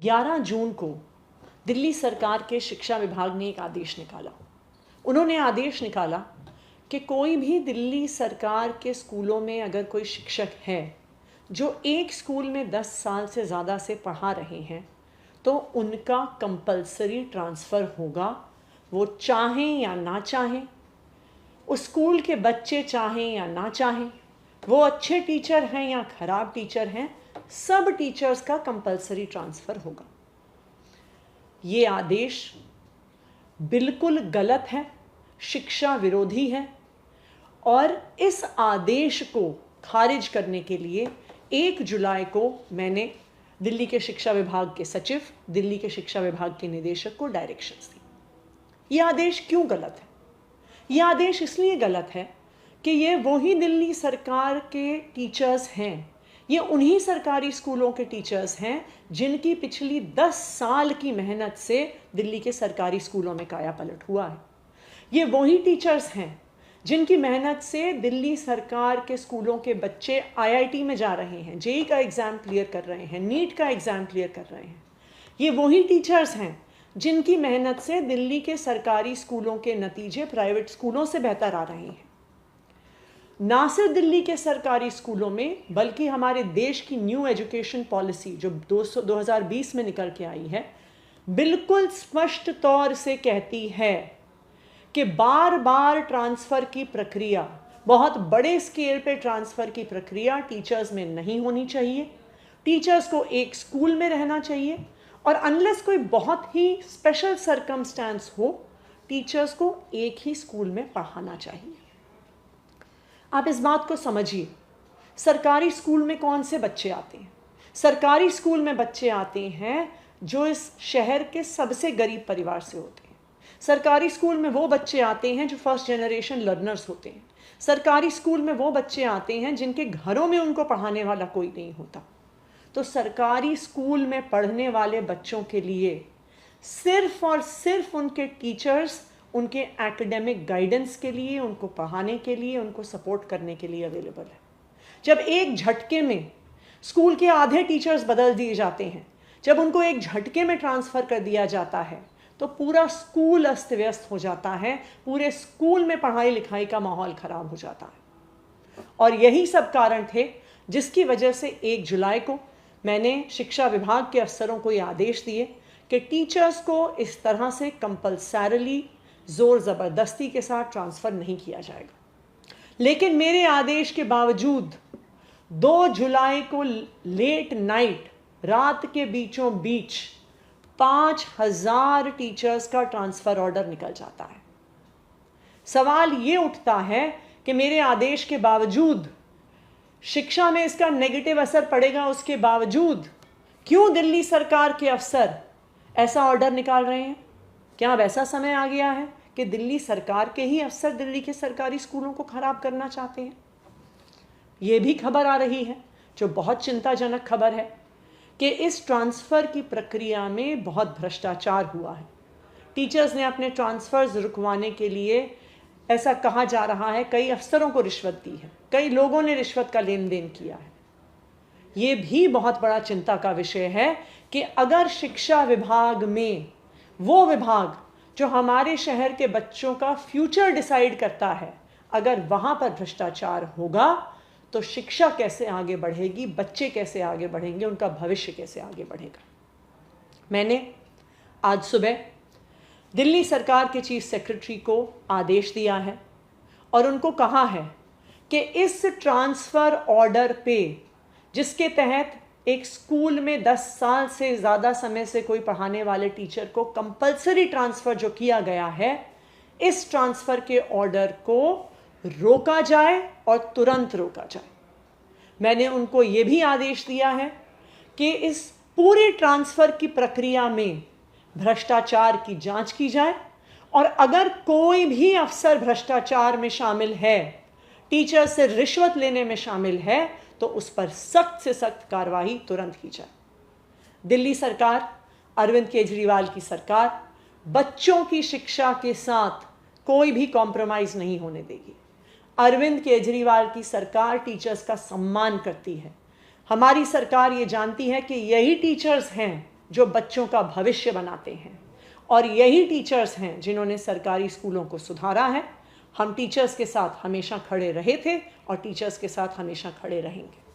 11 जून को दिल्ली सरकार के शिक्षा विभाग ने एक आदेश निकाला। उन्होंने आदेश निकाला कि कोई भी दिल्ली सरकार के स्कूलों में अगर कोई शिक्षक है जो एक स्कूल में 10 साल से ज़्यादा से पढ़ा रहे हैं तो उनका कंपलसरी ट्रांसफ़र होगा, वो चाहें या ना चाहें, उस स्कूल के बच्चे चाहें या ना चाहें, वो अच्छे टीचर हैं या ख़राब टीचर हैं, सब टीचर्स का कंपलसरी ट्रांसफ़र होगा। ये आदेश बिल्कुल गलत है, शिक्षा विरोधी है और इस आदेश को खारिज करने के लिए 1 जुलाई को मैंने दिल्ली के शिक्षा विभाग के सचिव, दिल्ली के शिक्षा विभाग के निदेशक को डायरेक्शंस दी। ये आदेश क्यों गलत है? ये आदेश इसलिए गलत है कि ये वही दिल्ली सरकार के टीचर्स हैं, ये उन्हीं सरकारी स्कूलों के टीचर्स हैं जिनकी पिछली 10 साल की मेहनत से दिल्ली के सरकारी स्कूलों में काया पलट हुआ है। ये वही टीचर्स हैं जिनकी मेहनत से दिल्ली सरकार के स्कूलों के बच्चे IIT में जा रहे हैं, जेईई का एग्ज़ाम क्लियर कर रहे हैं, नीट का एग्ज़ाम क्लियर कर रहे हैं। ये वही टीचर्स हैं जिनकी मेहनत से दिल्ली के सरकारी स्कूलों के नतीजे प्राइवेट स्कूलों से बेहतर आ रहे हैं। ना सिर्फ दिल्ली के सरकारी स्कूलों में बल्कि हमारे देश की न्यू एजुकेशन पॉलिसी जो 2020 में निकल के आई है, बिल्कुल स्पष्ट तौर से कहती है कि बार बार ट्रांसफ़र की प्रक्रिया, बहुत बड़े स्केल पे ट्रांसफ़र की प्रक्रिया टीचर्स में नहीं होनी चाहिए। टीचर्स को एक स्कूल में रहना चाहिए और अनलेस कोई बहुत ही स्पेशल सर्कमस्टेंस हो, टीचर्स को एक ही स्कूल में पढ़ाना चाहिए। आप इस बात को समझिए, सरकारी स्कूल में कौन से बच्चे आते हैं? सरकारी स्कूल में बच्चे आते हैं जो इस शहर के सबसे गरीब परिवार से होते हैं। सरकारी स्कूल में वो बच्चे आते हैं जो फर्स्ट जनरेशन लर्नर्स होते हैं। सरकारी स्कूल में वो बच्चे आते हैं जिनके घरों में उनको पढ़ाने वाला कोई नहीं होता। तो सरकारी स्कूल में पढ़ने वाले बच्चों के लिए सिर्फ और सिर्फ उनके टीचर्स उनके एकेडमिक गाइडेंस के लिए, उनको पढ़ाने के लिए, उनको सपोर्ट करने के लिए अवेलेबल है। जब एक झटके में स्कूल के आधे टीचर्स बदल दिए जाते हैं, जब उनको एक झटके में ट्रांसफ़र कर दिया जाता है तो पूरा स्कूल अस्त व्यस्त हो जाता है, पूरे स्कूल में पढ़ाई लिखाई का माहौल ख़राब हो जाता है। और यही सब कारण थे जिसकी वजह से 1 जुलाई को मैंने शिक्षा विभाग के अफसरों को ये आदेश दिए कि टीचर्स को इस तरह से कंपल्सरली ज़ोर ज़बरदस्ती के साथ ट्रांसफ़र नहीं किया जाएगा। लेकिन मेरे आदेश के बावजूद 2 जुलाई को लेट नाइट, रात के बीचों बीच 5000 टीचर्स का ट्रांसफ़र ऑर्डर निकल जाता है। सवाल ये उठता है कि मेरे आदेश के बावजूद शिक्षा में इसका नेगेटिव असर पड़ेगा, उसके बावजूद क्यों दिल्ली सरकार के अफसर ऐसा ऑर्डर निकाल रहे हैं? क्या अब ऐसा समय आ गया है कि दिल्ली सरकार के ही अफसर दिल्ली के सरकारी स्कूलों को ख़राब करना चाहते हैं? ये भी खबर आ रही है जो बहुत चिंताजनक खबर है कि इस ट्रांसफ़र की प्रक्रिया में बहुत भ्रष्टाचार हुआ है। टीचर्स ने अपने ट्रांसफ़र्स रुकवाने के लिए, ऐसा कहा जा रहा है, कई अफसरों को रिश्वत दी है, कई लोगों ने रिश्वत का लेन देन किया है। ये भी बहुत बड़ा चिंता का विषय है कि अगर शिक्षा विभाग में, वो विभाग जो हमारे शहर के बच्चों का फ्यूचर डिसाइड करता है, अगर वहाँ पर भ्रष्टाचार होगा तो शिक्षा कैसे आगे बढ़ेगी, बच्चे कैसे आगे बढ़ेंगे, उनका भविष्य कैसे आगे बढ़ेगा। मैंने आज सुबह दिल्ली सरकार के चीफ सेक्रेटरी को आदेश दिया है और उनको कहा है कि इस ट्रांसफ़र ऑर्डर पे, जिसके तहत एक स्कूल में 10 साल से ज़्यादा समय से कोई पढ़ाने वाले टीचर को कंपलसरी ट्रांसफ़र जो किया गया है, इस ट्रांसफ़र के ऑर्डर को रोका जाए और तुरंत रोका जाए। मैंने उनको ये भी आदेश दिया है कि इस पूरे ट्रांसफ़र की प्रक्रिया में भ्रष्टाचार की जांच की जाए और अगर कोई भी अफसर भ्रष्टाचार में शामिल है, टीचर से रिश्वत लेने में शामिल है, तो उस पर सख्त से सख्त कार्रवाई तुरंत की जाए। दिल्ली सरकार, अरविंद केजरीवाल की सरकार बच्चों की शिक्षा के साथ कोई भी कॉम्प्रोमाइज़ नहीं होने देगी। अरविंद केजरीवाल की सरकार टीचर्स का सम्मान करती है। हमारी सरकार ये जानती है कि यही टीचर्स हैं जो बच्चों का भविष्य बनाते हैं, और यही टीचर्स हैं जिन्होंने सरकारी स्कूलों को सुधारा है। हम टीचर्स के साथ हमेशा खड़े रहे थे और टीचर्स के साथ हमेशा खड़े रहेंगे।